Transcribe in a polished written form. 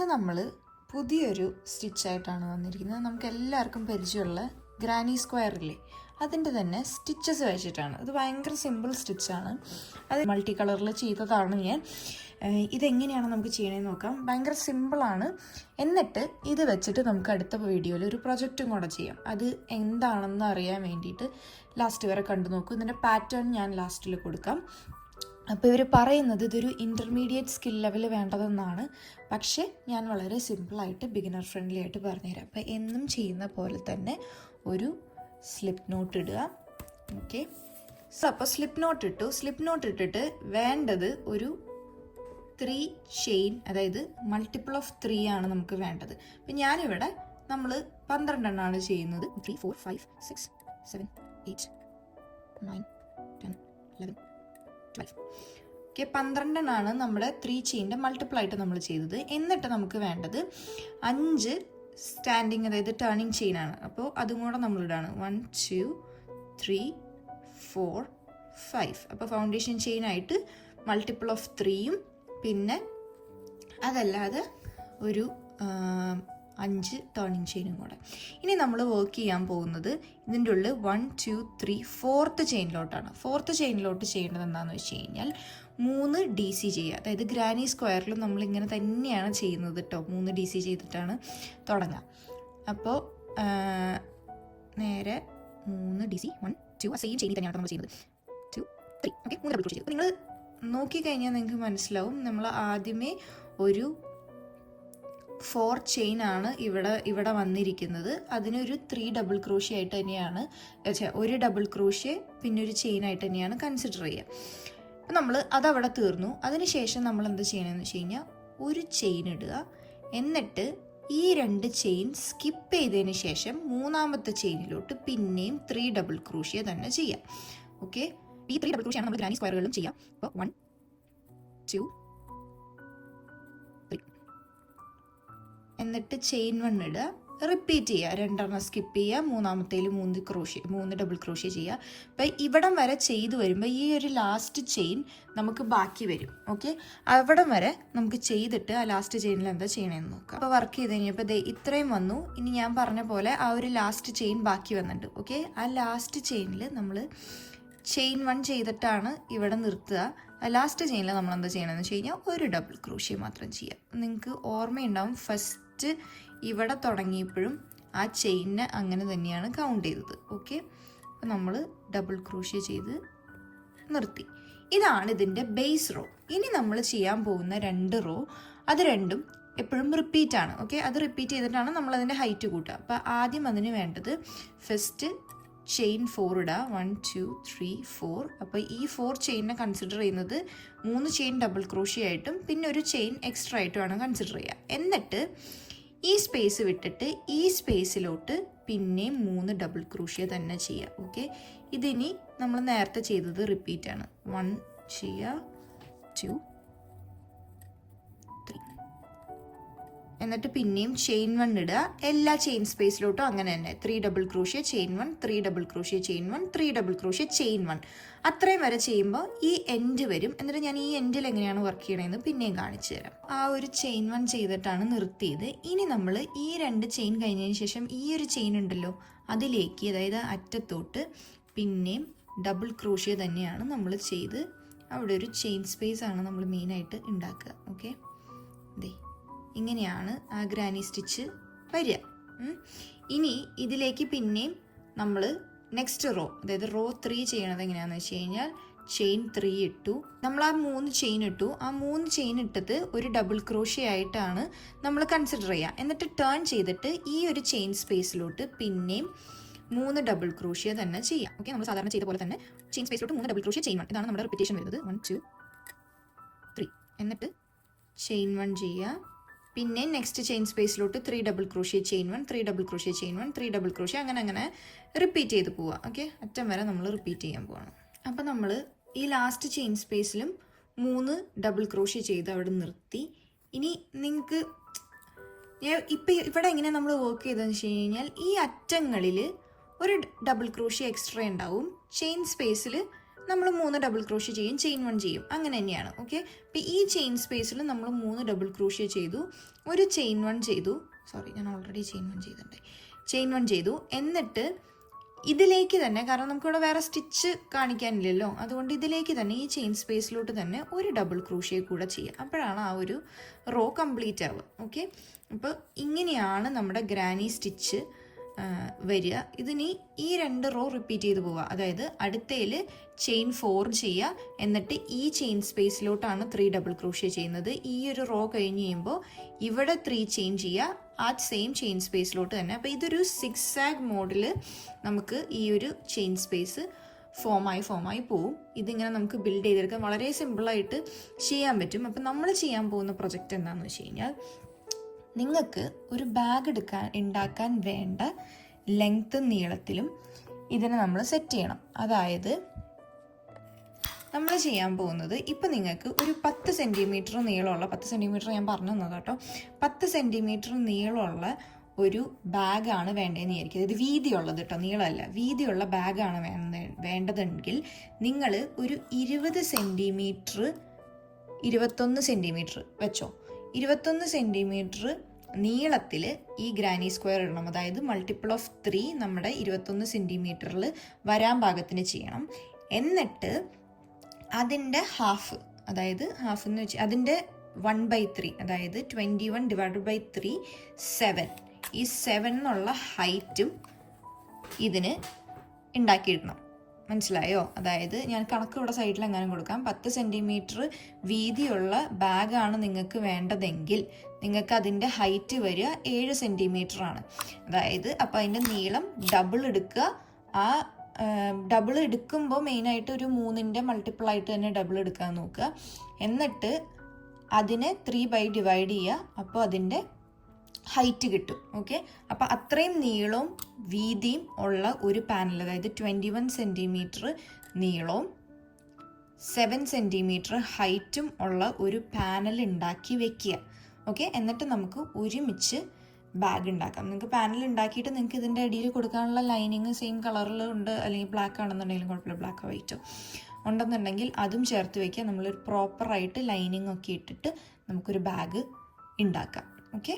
ഇന്ന് നമ്മൾ പുതിയൊരു സ്റ്റിച്ചായിട്ടാണ് വന്നിരിക്കുന്നത്. നമുക്ക് എല്ലാവർക്കും പരിചയമുള്ള ഗ്രാനി സ്ക്വയറില്ലേ, അതിൻ്റെ തന്നെ സ്റ്റിച്ചസ് വെച്ചിട്ടാണ്. ഇത് ഭയങ്കര സിമ്പിൾ സ്റ്റിച്ചാണ്. അത് മൾട്ടി കളറിൽ ചെയ്തതാണ് ഞാൻ. ഇതെങ്ങനെയാണ് നമുക്ക് ചെയ്യണമെന്ന് നോക്കാം. ഭയങ്കര സിമ്പിളാണ്. എന്നിട്ട് ഇത് വെച്ചിട്ട് നമുക്ക് അടുത്ത വീഡിയോയിൽ ഒരു പ്രൊജക്റ്റും കൂടെ ചെയ്യാം. അത് എന്താണെന്ന് അറിയാൻ വേണ്ടിയിട്ട് ലാസ്റ്റ് വരെ കണ്ടു നോക്കൂ. ഇതിൻ്റെ പാറ്റേൺ ഞാൻ ലാസ്റ്റിൽ കൊടുക്കാം. അപ്പോൾ ഇവർ പറയുന്നത് ഇതൊരു ഇൻ്റർമീഡിയറ്റ് സ്കിൽ ലെവൽ വേണ്ടതെന്നാണ്. പക്ഷേ ഞാൻ വളരെ സിമ്പിളായിട്ട് ബിഗിനർ ഫ്രണ്ട്ലി ആയിട്ട് പറഞ്ഞുതരാം. അപ്പോൾ എന്നും ചെയ്യുന്ന പോലെ തന്നെ ഒരു സ്ലിപ്പ് നോട്ട് ഇടുക. ഓക്കെ, സോ അപ്പോൾ സ്ലിപ്പ് നോട്ട് ഇട്ടിട്ട് വേണ്ടത് ഒരു 3 ചെയിൻ, അതായത് മൾട്ടിപ്പിൾ ഓഫ് 3 ആണ് നമുക്ക് വേണ്ടത്. അപ്പം ഞാനിവിടെ നമ്മൾ 12 എണ്ണമാണ് ചെയ്യുന്നത്. 3, 4, 5, 6, 7, 8, 9, 10, 11, 12. ഓക്കെ, 12 എണ്ണമാണ് നമ്മുടെ 3 ചെയിൻ്റെ മൾട്ടിപ്പിൾ ആയിട്ട് നമ്മൾ ചെയ്തത്. എന്നിട്ട് നമുക്ക് വേണ്ടത് 5 സ്റ്റാൻഡിങ്, അതായത് ടേണിങ് ചെയിനാണ്. അപ്പോൾ അതും കൂടെ നമ്മളിടാണ്. 1, 2, 3, 4, 5. അപ്പോൾ ഫൗണ്ടേഷൻ ചെയിനായിട്ട് മൾട്ടിപ്പിൾ ഓഫ് 3യും പിന്നെ അതല്ലാതെ ഒരു 5 ടേണിങ് ചെയിനും കൂടെ. ഇനി നമ്മൾ വർക്ക് ചെയ്യാൻ പോകുന്നത് ഇതിൻ്റെ ഉള്ളിൽ 1, 2, 3, 4th ചെയിനിലോട്ടാണ്. 4th ചെയിനിലോട്ട് ചെയ്യേണ്ടത് എന്താണെന്ന് വെച്ച് കഴിഞ്ഞാൽ 3 DC ചെയ്യുക. അതായത് ഗ്രാനി സ്ക്വയറിൽ നമ്മളിങ്ങനെ തന്നെയാണ് ചെയ്യുന്നത് കേട്ടോ. 3 DC ചെയ്തിട്ടാണ് തുടങ്ങുക. അപ്പോൾ നേരെ 3 DC, 1, 2, സെയിം ചെയിനിൽ തന്നെയാണ് നമ്മൾ ചെയ്യുന്നത്. 2, 3. ഓക്കെ, 3 ഡബിൾ ക്രോഷേ ചെയ്തു. നിങ്ങൾ നോക്കിക്കഴിഞ്ഞാൽ നിങ്ങൾക്ക് മനസ്സിലാവും, നമ്മൾ ആദ്യമേ ഒരു 4 ചെയിനാണ് ഇവിടെ വന്നിരിക്കുന്നത്. അതിനൊരു 3 ഡബിൾ ക്രോഷേ ആയിട്ട് തന്നെയാണ്, ഒരു ഡബിൾ ക്രോഷേ പിന്നെ ഒരു ചെയിനായിട്ട് തന്നെയാണ് കൺസിഡർ ചെയ്യുക. അപ്പം നമ്മൾ അതവിടെ തീർന്നു. അതിനുശേഷം നമ്മൾ എന്ത് ചെയ്യണമെന്ന് വെച്ച് കഴിഞ്ഞാൽ ഒരു ചെയിൻ ഇടുക. എന്നിട്ട് ഈ 2 ചെയിൻ സ്കിപ്പ് ചെയ്തതിന് ശേഷം 3ാമത്തെ ചെയിനിലോട്ട് പിന്നെയും 3 ഡബിൾ ക്രോഷേ തന്നെ ചെയ്യാം. ഓക്കെ, ഈ 3 ഡബിൾ ക്രോഷയാണ് നമ്മൾ ഗ്രാനി സ്ക്വയറുകളിലും ചെയ്യാം. അപ്പോൾ 1, 2, 3. എന്നിട്ട് ചെയിൻ 1 ഇടുക, റിപ്പീറ്റ് ചെയ്യുക. 2 എണ്ണം സ്കിപ്പ് ചെയ്യുക, 3ാമത്തേൽ 3 ഡബിൾ ക്രോഷേ ചെയ്യുക. അപ്പം ഇവിടം വരെ ചെയ്ത് വരുമ്പോൾ ഈ ഒരു ലാസ്റ്റ് ചെയിൻ നമുക്ക് ബാക്കി വരും. ഓക്കെ, അവിടം വരെ നമുക്ക് ചെയ്തിട്ട് ആ ലാസ്റ്റ് ചെയിനിൽ എന്താ ചെയ്യണമെന്ന് നോക്കാം. അപ്പോൾ വർക്ക് ചെയ്ത് കഴിഞ്ഞപ്പോൾ ഇത്രയും വന്നു. ഇനി ഞാൻ പറഞ്ഞ പോലെ ആ ഒരു ലാസ്റ്റ് ചെയിൻ ബാക്കി വന്നിട്ടുണ്ട്. ഓക്കെ, ആ ലാസ്റ്റ് ചെയിനിൽ നമ്മൾ ചെയിൻ 1 ചെയ്തിട്ടാണ് ഇവിടെ നിർത്തുക. ലാസ്റ്റ് ചെയിനിൽ നമ്മൾ എന്താ ചെയ്യണമെന്ന് വെച്ച് കഴിഞ്ഞാൽ ഒരു ഡബിൾ ക്രോഷേ മാത്രം ചെയ്യുക. നിങ്ങൾക്ക് ഓർമ്മയുണ്ടാവും, ഫസ്റ്റ് ഇവിടെ തുടങ്ങിയപ്പോഴും ആ ചെയിനെ അങ്ങനെ തന്നെയാണ് കൗണ്ട് ചെയ്തത്. ഓക്കെ, അപ്പോൾ നമ്മൾ ഡബിൾ ക്രോഷേ ചെയ്ത് നിർത്തി. ഇതാണ് ഇതിൻ്റെ ബേസ് റോ. ഇനി നമ്മൾ ചെയ്യാൻ പോകുന്ന 2 റോ, അത് രണ്ടും എപ്പോഴും റിപ്പീറ്റ് ആണ്. ഓക്കെ, അത് റിപ്പീറ്റ് ചെയ്തിട്ടാണ് നമ്മൾ അതിൻ്റെ ഹൈറ്റ് കൂട്ടുക. അപ്പോൾ ആദ്യം അതിന് വേണ്ടത് ഫസ്റ്റ് ചെയിൻ 4 ഇടുക. 1, 2, 3, 4. അപ്പോൾ ഈ 4 ചെയിനിനെ കൺസിഡർ ചെയ്യുന്നത് 3 ചെയിൻ ഡബിൾ ക്രോഷേ ആയിട്ടും പിന്നെ ഒരു ചെയിൻ എക്സ്ട്രാ ആയിട്ടുമാണ് കൺസിഡർ ചെയ്യുക. എന്നിട്ട് ഈ സ്പേസ് വിട്ടിട്ട് ഈ സ്പേസിലോട്ട് പിന്നെയും 3 ഡബിൾ ക്രോഷേ തന്നെ ചെയ്യുക. ഓക്കെ, ഇതിനി നമ്മൾ നേരത്തെ ചെയ്തത് റിപ്പീറ്റ് ആണ്. 1 ചെയ്യുക, 2, 3. എന്നിട്ട് പിന്നെയും ചെയിൻ 1 ഇടുക. എല്ലാ ചെയിൻ സ്പേസിലോട്ടും അങ്ങനെ തന്നെ 3 double crochet chain 1, 3 double crochet chain 1, 3 double crochet chain 1. അത്രയും വരെ ചെയ്യുമ്പോൾ ഈ എൻഡ് വരും. എന്നിട്ട് ഞാൻ ഈ എൻഡിൽ എങ്ങനെയാണ് വർക്ക് ചെയ്യണമെന്ന് പിന്നെയും കാണിച്ചു തരാം. ആ ഒരു ചെയിൻ 1 ചെയ്തിട്ടാണ് നിർത്തിയത്. ഇനി നമ്മൾ ഈ 2 ചെയിൻ കഴിഞ്ഞതിന് ശേഷം ഈ ഒരു ചെയിൻ ഉണ്ടല്ലോ അതിലേക്ക്, അതായത് അറ്റത്തോട്ട് പിന്നെയും ഡബിൾ ക്രോഷേ തന്നെയാണ് നമ്മൾ ചെയ്ത് അവിടെ ഒരു ചെയിൻ സ്പേസ് ആണ് നമ്മൾ മെയിനായിട്ട് ഉണ്ടാക്കുക. ഓക്കെ, ദേ ഇങ്ങനെയാണ് ആ ഗ്രാനി സ്റ്റിച്ച് വരിക. ഇനി ഇതിലേക്ക് പിന്നെയും നമ്മൾ നെക്സ്റ്റ് റോ, അതായത് റോ 3 ചെയ്യണത് എങ്ങനെയാണെന്ന് വെച്ച് കഴിഞ്ഞാൽ ചെയിൻ 3 ഇട്ടു. നമ്മൾ ആ 3 ചെയിൻ ഇട്ടു. ആ 3 ചെയിൻ ഇട്ടത് ഒരു ഡബിൾ ക്രോഷേ ആയിട്ടാണ് നമ്മൾ കൺസിഡർ ചെയ്യുക. എന്നിട്ട് ടേൺ ചെയ്തിട്ട് ഈ ഒരു ചെയിൻ സ്പേസിലോട്ട് പിന്നെയും 3 ഡബിൾ ക്രോഷേ തന്നെ ചെയ്യാം. ഓക്കെ, നമ്മൾ സാധാരണ ചെയ്ത പോലെ തന്നെ ചെയിൻ സ്പേസിലോട്ട് 3 ഡബിൾ ക്രോഷേ ചെയിൻ 1. ഇതാണ് നമ്മുടെ റിപ്പീറ്റേഷൻ വരുന്നത്. 1, 2, 3. എന്നിട്ട് ചെയിൻ 1 ചെയ്യുക. പിന്നെ നെക്സ്റ്റ് ചെയിൻ സ്പേസിലോട്ട് 3 double crochet chain 1, 3 double crochet chain 1, 3 double crochet, അങ്ങനെ റിപ്പീറ്റ് ചെയ്ത് പോവുക. ഓക്കെ, അറ്റം വരെ നമ്മൾ റിപ്പീറ്റ് ചെയ്യാൻ പോവാണ്. അപ്പോൾ നമ്മൾ ഈ ലാസ്റ്റ് ചെയിൻ സ്പേസിലും 3 ഡബിൾ ക്രോഷേ ചെയ്ത് അവിടെ നിർത്തി. ഇനി നിങ്ങൾക്ക് ഇപ്പം ഇവിടെ എങ്ങനെ നമ്മൾ വർക്ക് ചെയ്തതെന്ന് വെച്ച് കഴിഞ്ഞാൽ ഈ അറ്റങ്ങളിൽ ഒരു ഡബിൾ ക്രോഷേ എക്സ്ട്രാ ഉണ്ടാവും. ചെയിൻ സ്പേസിൽ നമ്മൾ 3 ഡബിൾ ക്രോഷ്യ ചെയ്യും, ചെയിൻ 1 ചെയ്യും, അങ്ങനെ തന്നെയാണ്. ഓക്കെ, അപ്പോൾ ഈ ചെയിൻ സ്പേസിൽ നമ്മൾ 3 ഡബിൾ ക്രോഷ്യ ചെയ്തു, ഒരു ചെയിൻ 1 ചെയ്തു, ഞാൻ ഓൾറെഡി ചെയിൻ 1 ചെയ്തിട്ടുണ്ട്, ചെയിൻ 1 ചെയ്തു. എന്നിട്ട് ഇതിലേക്ക് തന്നെ, കാരണം നമുക്കിവിടെ വേറെ സ്റ്റിച്ച് കാണിക്കാനില്ലല്ലോ, അതുകൊണ്ട് ഇതിലേക്ക് തന്നെ ഈ ചെയിൻ സ്പേസിലോട്ട് തന്നെ ഒരു ഡബിൾ ക്രോഷ്യ കൂടെ ചെയ്യുക. അപ്പോഴാണ് ആ ഒരു റോ കംപ്ലീറ്റ് ആവുക. ഓക്കെ, അപ്പോൾ ഇങ്ങനെയാണ് നമ്മുടെ ഗ്രാനി സ്റ്റിച്ച് വരിക. ഇതിനി ഈ 2 റോ റിപ്പീറ്റ് ചെയ്ത് പോവുക. അതായത് അടുത്തയിൽ ചെയിൻ 4 ചെയ്യുക, എന്നിട്ട് ഈ ചെയിൻ സ്പേസിലോട്ടാണ് 3 ഡബിൾ ക്രോഷ്യ ചെയ്യുന്നത്. ഈ ഒരു റോ കഴിഞ്ഞ് കഴിയുമ്പോൾ ഇവിടെ 3 ചെയിൻ ചെയ്യുക, ആ സെയിം ചെയിൻ സ്പേസിലോട്ട് തന്നെ. അപ്പോൾ ഇതൊരു 6 മോഡിൽ നമുക്ക് ഈ ഒരു ചെയിൻ സ്പേസ് ഫോമായി പോവും. ഇതിങ്ങനെ നമുക്ക് ബിൽഡ് ചെയ്തെടുക്കാൻ വളരെ സിമ്പിളായിട്ട് ചെയ്യാൻ പറ്റും. അപ്പം നമ്മൾ ചെയ്യാൻ പോകുന്ന പ്രൊജക്റ്റ് എന്താണെന്ന് വെച്ച് കഴിഞ്ഞാൽ, നിങ്ങൾക്ക് ഒരു ബാഗ് ഉണ്ടാക്കാൻ വേണ്ട ലെങ്ത്തും നീളത്തിലും ഇതിനെ നമ്മൾ സെറ്റ് ചെയ്യണം. അതായത് നമ്മൾ ചെയ്യാൻ പോകുന്നത്, ഇപ്പം നിങ്ങൾക്ക് ഒരു 10 സെൻറ്റിമീറ്റർ നീളമുള്ള, 10 സെൻറ്റിമീറ്റർ ഞാൻ പറഞ്ഞു തന്നത് കേട്ടോ, 10 സെൻറ്റിമീറ്റർ നീളമുള്ള ഒരു ബാഗാണ് വേണ്ടതെന്ന് വിചാരിക്കുക. ഇത് വീതിയുള്ളത് കേട്ടോ, നീളമല്ല, വീതിയുള്ള ബാഗാണ് വേണ്ടതെങ്കിൽ നിങ്ങൾ ഒരു 20 സെൻറ്റിമീറ്റർ 21 സെൻറ്റിമീറ്റർ വെച്ചോ. 21 സെൻറ്റിമീറ്റർ നീളത്തിൽ ഈ ഗ്രാനി സ്ക്വയർ ഇടണം. അതായത് മൾട്ടിപ്പിൾ ഓഫ് 3 നമ്മുടെ 21 സെൻറ്റിമീറ്ററിൽ വരാൻ പാകത്തിന് ചെയ്യണം. എന്നിട്ട് അതിൻ്റെ ഹാഫ്, അതായത് ഹാഫ് എന്ന് വെച്ചാൽ അതിൻ്റെ 1/3, അതായത് 21 ഡിവൈഡഡ് ബൈ 3 7, ഈ 7 എന്നുള്ള ഹൈറ്റും ഇതിന് ഉണ്ടാക്കിയിടണം. മനസ്സിലായോ? അതായത് ഞാൻ കണക്ക് ഇവിടെ സൈഡിൽ എങ്ങനെ കൊടുക്കാം. 10 സെൻറ്റിമീറ്റർ വീതിയുള്ള ബാഗാണ് നിങ്ങൾക്ക് വേണ്ടതെങ്കിൽ നിങ്ങൾക്ക് അതിൻ്റെ ഹൈറ്റ് വരിക 7 സെൻറ്റിമീറ്റർ ആണ്. അതായത് അപ്പോൾ അതിൻ്റെ നീളം ഡബിൾ എടുക്കുക. ആ ഡബിൾ എടുക്കുമ്പോൾ മെയിനായിട്ട് ഒരു 3ൻ്റെ മൾട്ടിപ്പിൾ ആയിട്ട് തന്നെ ഡബിൾ എടുക്കാൻ നോക്കുക. എന്നിട്ട് അതിനെ 3 ഡിവൈഡ് ചെയ്യുക. അപ്പോൾ അതിൻ്റെ ഹൈറ്റ് കിട്ടും. ഓക്കെ, അപ്പോൾ അത്രയും നീളവും വീതിയും ഉള്ള ഒരു പാനൽ, അതായത് 21 സെൻറ്റിമീറ്റർ നീളവും 7 സെൻറ്റിമീറ്റർ ഹൈറ്റും ഉള്ള ഒരു പാനൽ ഉണ്ടാക്കി വെക്കുക. ഓക്കെ, എന്നിട്ട് നമുക്ക് ഒരുമിച്ച് ബാഗ് ഉണ്ടാക്കാം. നിങ്ങൾക്ക് പാനൽ ഉണ്ടാക്കിയിട്ട് നിങ്ങൾക്ക് ഇതിൻ്റെ അടിയിൽ കൊടുക്കാനുള്ള ലൈനിങ് സെയിം കളറിൽ ഉണ്ട്, അല്ലെങ്കിൽ ബ്ലാക്ക് ആണെന്നുണ്ടെങ്കിലും കുഴപ്പമില്ല, ബ്ലാക്ക് വൈറ്റോ ഉണ്ടെന്നുണ്ടെങ്കിൽ അതും ചേർത്ത് വയ്ക്കുക. നമ്മളൊരു പ്രോപ്പറായിട്ട് ലൈനിങ് ഒക്കെ ഇട്ടിട്ട് നമുക്കൊരു ബാഗ് ഉണ്ടാക്കാം. ഓക്കെ.